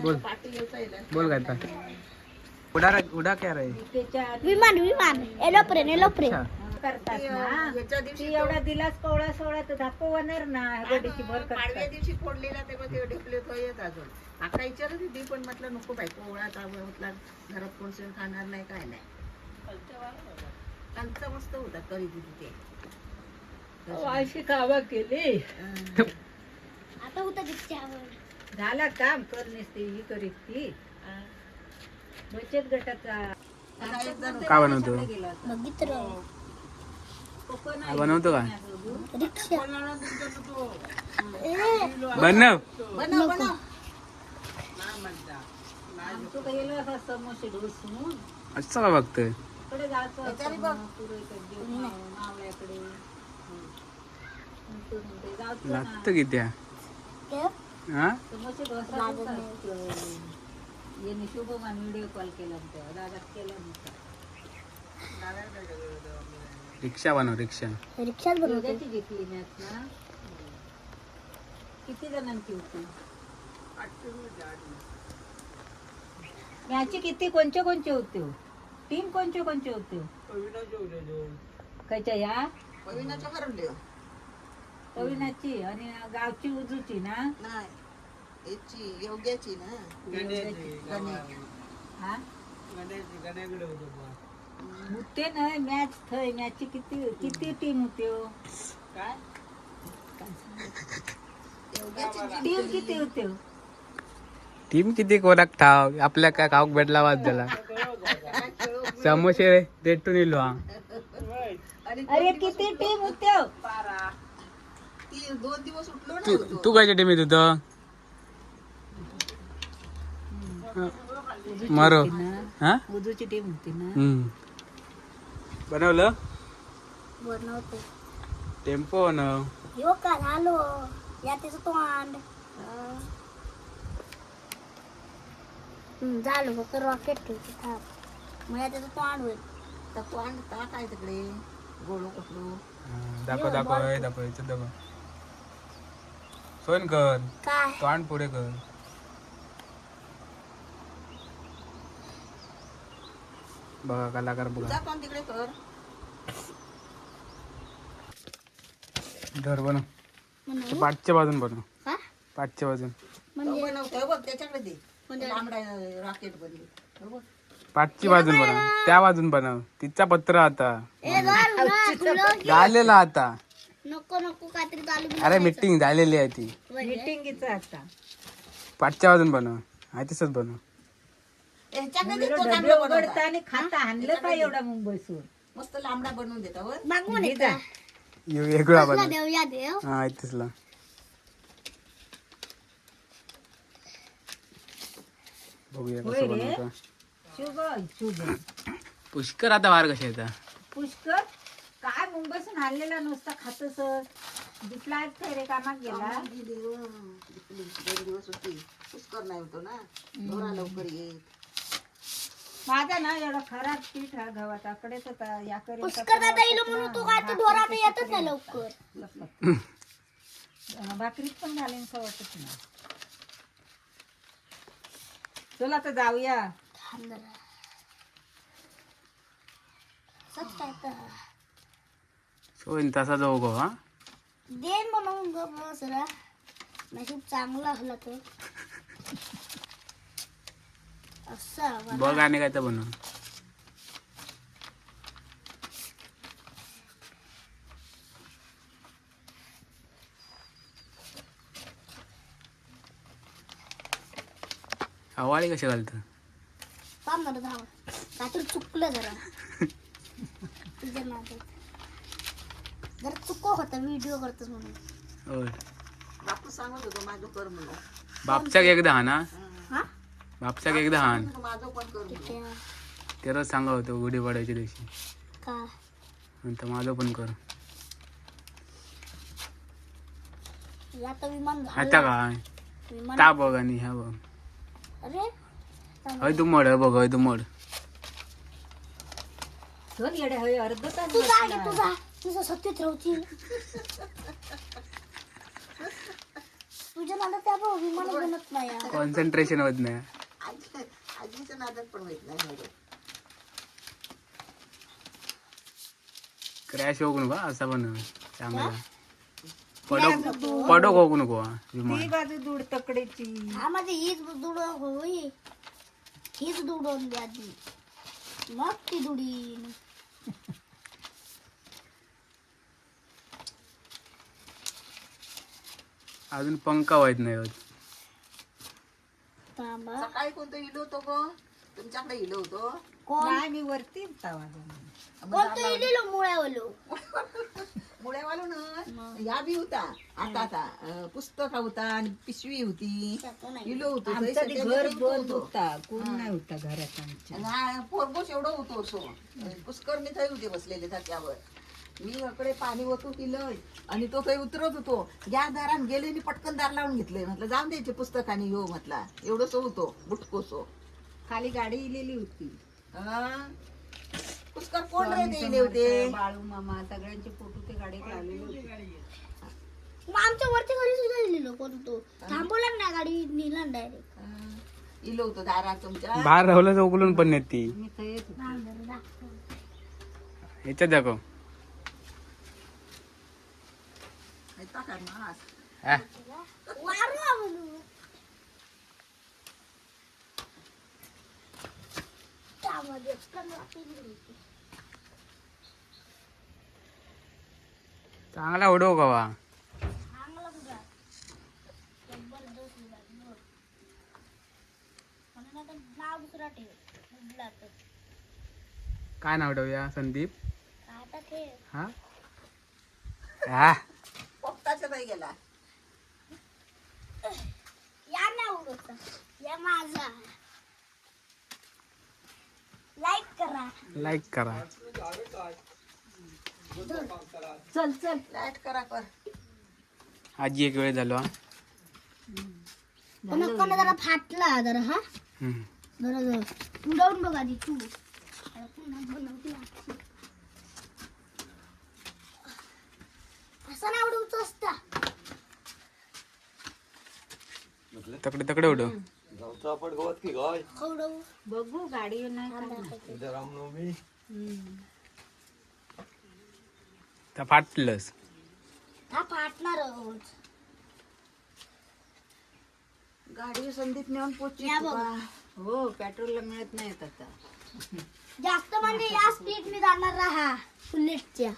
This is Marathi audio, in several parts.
बोल बोल काय उडा उडा क्या रे विमान विमान एरोप्लेन एरोप्लेन करतात ना ती एवढा दिलास कोवळा सोळा तर दाखवणार ना गडीची भर पाडव्या दिवशी फोडलेला तेव्हा ते ढेपले तो येत अजून आता विचारत होती पण म्हटलं नको बाई कोवळा म्हटला घरात कोण शेण खाणार नाही काय नाही कालचा मस्त होता तरी तिथे ते अशी कावा केली आता होतं तिच्यावर झाला काम कर नसते ही करीत ती बचत गटाचा काय बनवतो बघितलं काय बनवतो काय रिक्षा बनव बनव बनव आमचं तर गेलं असं समोसे ढोसून असं का बघतोय कडे जायचं त्याच्याने बघ. मावळ्याकडे जायचं लागतं किती हा समोसे ढोसा यांनी शुभमान व्हिडिओ कॉल केला तेव्हा दादाच केला नव्हता रिक्षा बनव रिक्षा रिक्षाच बनवते दोघांची घेतली मॅच ना किती जणांची होती मॅची किती कोणचे कोणचे होते टीम कोणचे कोणचे होते कायच्या या पविनाच्या हरवले पविनाची आणि गावची उजूची ना नाही याची योग्याची ना हा होते ना मॅच थय मॅचची किती किती टीम होते हो काय टीम किती होते हो टीम किती कोणाक ठाव आपल्या काय खाऊक भेटला वाद झाला समोसे देटून इलो हा अरे किती टीम होते हो ती 2 दिवस उठलो तू ना तू कायच्या टीमीत होतं मारो हा उजूची टीम होती ना बनवलं बनवतो टेम्पो बनव यो का झालो या त्याचं तोंड झालं फक्त रॉकेट ठेवते थांब मग या त्याचं तोंड होईल तर तू आणता काय तिकडे गोळू कुठलो दाखव दाखव दाखव इथं दाखव सोन कर काय तो आण पुढे कर बघा कलाकार बघा जा कोण तिकडे कर घर बनव म्हणून पाठच्या बाजून बनव का पाठच्या बाजून म्हणजे बनवतोय बघ त्याच्याकडे दे लांबडा रॉकेट बनली बघ पाठची बाजून बनव त्या बाजून बनव तिचा पत्र आता ए झालं ना, तुला झालेला आता नको नको काहीतरी चालू अरे मीटिंग झालेली आहे ती मीटिंगीचा आता पाठच्या बाजून बनव आहे तसंच बनव याच्याकडे दे, तो डबे लांबडा बनवता. उघडता आणि खाता आणलं का एवढा मुंबईसून मस्त लांबडा बनवून देता वर मागवून घे येता जा. वेगळा कसला बनव देव या देव हा आहे तसला बघूया होय कसं रे. बनवता शुभ शुभ पुष्कर आता वार कशा येतात पुष्कर काय मुंबईसून आणलेला नुसता खात सर दिसला आज काय रे कामात गेला गेली, 2 दिवस होती पुष्कर नाही होतो ना ढोरा लवकर येत माझा ना एवढा खराब पीठ हा गव्हाचा कडेच होता याकडे पुष्कर दादा येलो म्हणून तू काय ढोरा तर येतच नाही लवकर भाकरीत पण घालेन का वाटत नाही चला तर जाऊया थांब जरा. असंच काय तर सोन तसा जाऊ गो हा देन म्हणून ग बसरा नशीब चांगला असला तर असं बघ आणि काय तर बनव हवाळी कशी घालत थांब जरा धाव काहीतरी चुकलं जरा तुझ्या नादात जरा चुको होता व्हिडिओ करतोस म्हणून होय बापू सांगत होतो माझं कर म्हणून बापचाक एकदा हा ना हा बापचाक एकदा हान माझं पण कर म्हणून त्या ते रोज सांगा होतो गुढी पाडायच्या दिवशी का नंतर माझं पण कर या तर विमान आता झालं काय विमान ता बघ आणि ह्या बघ अरे हय तू मड बघ हय तू मड चल येडे होय अर्ध तास तू जा बसला. तुझं सत्य ठेवतील तुझ्या नादात त्या बघ विमान बनत नाही यार. कॉन्सन्ट्रेशन होत नाही. आजीच्या नादात पण माहित नाही एवढं. क्रॅश होऊ नको असा पण चांगला. पडो होऊ नको विमान. ती बाजू दूर तकडेची. हा माझी हीच दुड होई, हीच दुडवून द्या आधी, मग ती दुडीन. अजून पंखा व्हायत नाही होत. थांबा. सकाळी कोणतं इलो होतो गो तुमच्याकडे इलो होतो कोण नाही मी वरती तवा कोणतं इलेलो मुळ्यावलो. मुळ्यावालो ना या बी होता. आता पुस्तक होता आणि पिशवी होती इलो होतो. आमचं ते घर बंद होता, कोण नाही होता घरात आमच्या. पोरगोश एवढं होतो असो पुष्कर मी थंय होते बसलेले धक्क्यावर. मी इकडे पाणी ओतू दिलं आणि तो काही उतरत होतो. या दारात गेले आणि पटकन दार लावून घेतलंय. म्हटलं जाऊन द्यायचे पुस्तकाने येऊ म्हटला. एवढंच होतो बुटकोसो. खाली गाडी इलेली होती. पुष्कर कोण रे ते इले होते. बाळू मामा सगळ्यांचे फोटो ते गाडीत लावलेले होते. मग आमच्या वरती घरी सुद्धा इलेलो कोणतो थांबवला ना गाडी नेला डायरेक्ट. इलो होतो दारात तुमच्या. बाहेर राहुलं तर उकलून पण नाही ती. मी तर येत होते. ह्याच्यात दाखव. येता का मास? हा. वारला म्हणून त्यामध्ये कमरा पिंजरी होती. चांगला उडव गवा. चांगला उडा, जबरदस्त उडा. म्हणून आता नाव दुसरा ठेव उडला तर. काय नाव ठेवूया संदीप. आता ठेव. हा हा. पोपटाच्या बाई गेला. या ना उडवता या माझा. लाईक करा. लाईक करा. चल चल लाईट करा कर. आजी एक वेळ झालो. पण कोणा जरा फाटला जरा. हा हम्म. जरा जरा उडवून बघ आधी तू. पुन्हा बनवते आजी. असं नाही उडवतो असता. तकडे तकडे उडव. उडवू. बघू गाडी नाही का? त्या फाटलंस. हा फाटणारच. गाडी संदीप नेऊन पोचली. या बघ. हो पेट्रोलला मिळत नाही आता. जास्त म्हणजे या स्पीडने जाणार राहा बुलेटच्या.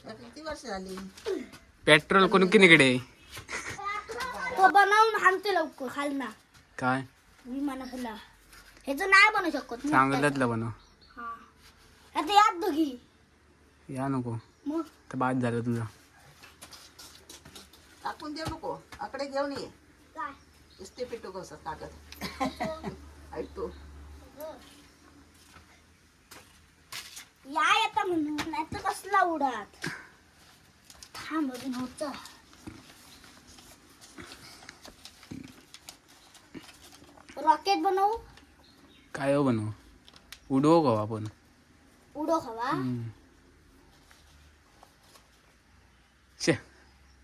किती वर्ष झाली. पेट्रोल कोण किनीकडे. तो बनवून हाणते लवकर खालना काय विमानाला. ह्याचं नाही बनवू शकत. चांगल्यातलं बनव. हा आता याद दोघी या नको मग तर बाद झालं तुझं. टाकून देऊ नको. आकडे घेऊन ये. काय इस्ते पिटू कसं कागद ऐकतो. या येता म्हणून नाही तर कसला उडात. थांब अजून होत. रॉकेट बनवू. काय हो बनव. उडवू का आपण. उडो खावा. शे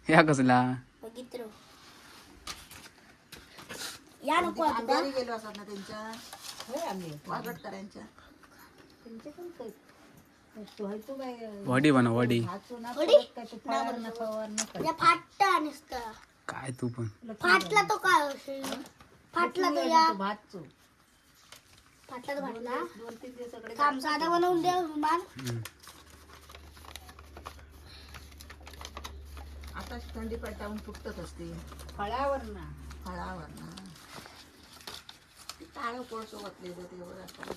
या कसला. बघितलं या नको आता. अंधारी गेलो असत ना त्यांच्या होय आम्ही वागडकरांच्या. त्यांचे पण काही व्हायचो बाय. वडी बनव वडी. हातचो ना वडी? परत काय ते फवारणं या फाटता नुसता. काय तू पण. फाटला तो काय होशील. फाटला तो या भातचो फाटला तो फाटला. 2-3 दिवस सगळे थांब साधा बनवून दे विमान. आता थंडी पडतावून फुटत असते फळावर ना. फळावर ना. काळं कोळसो घातलेलं तेवढं आता.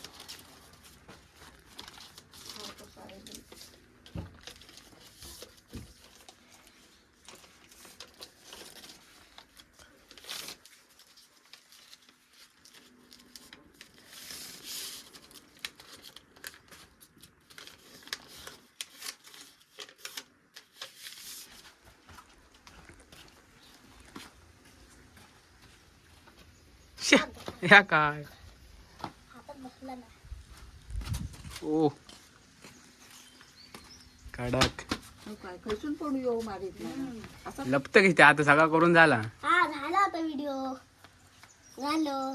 शे या काय. हातात बसला ना. ओ कडक. हो काय खैसून पण येऊ मारीत नाही असं लपत किती आता सगळा करून झाला. हा झाला होता व्हिडिओ झालं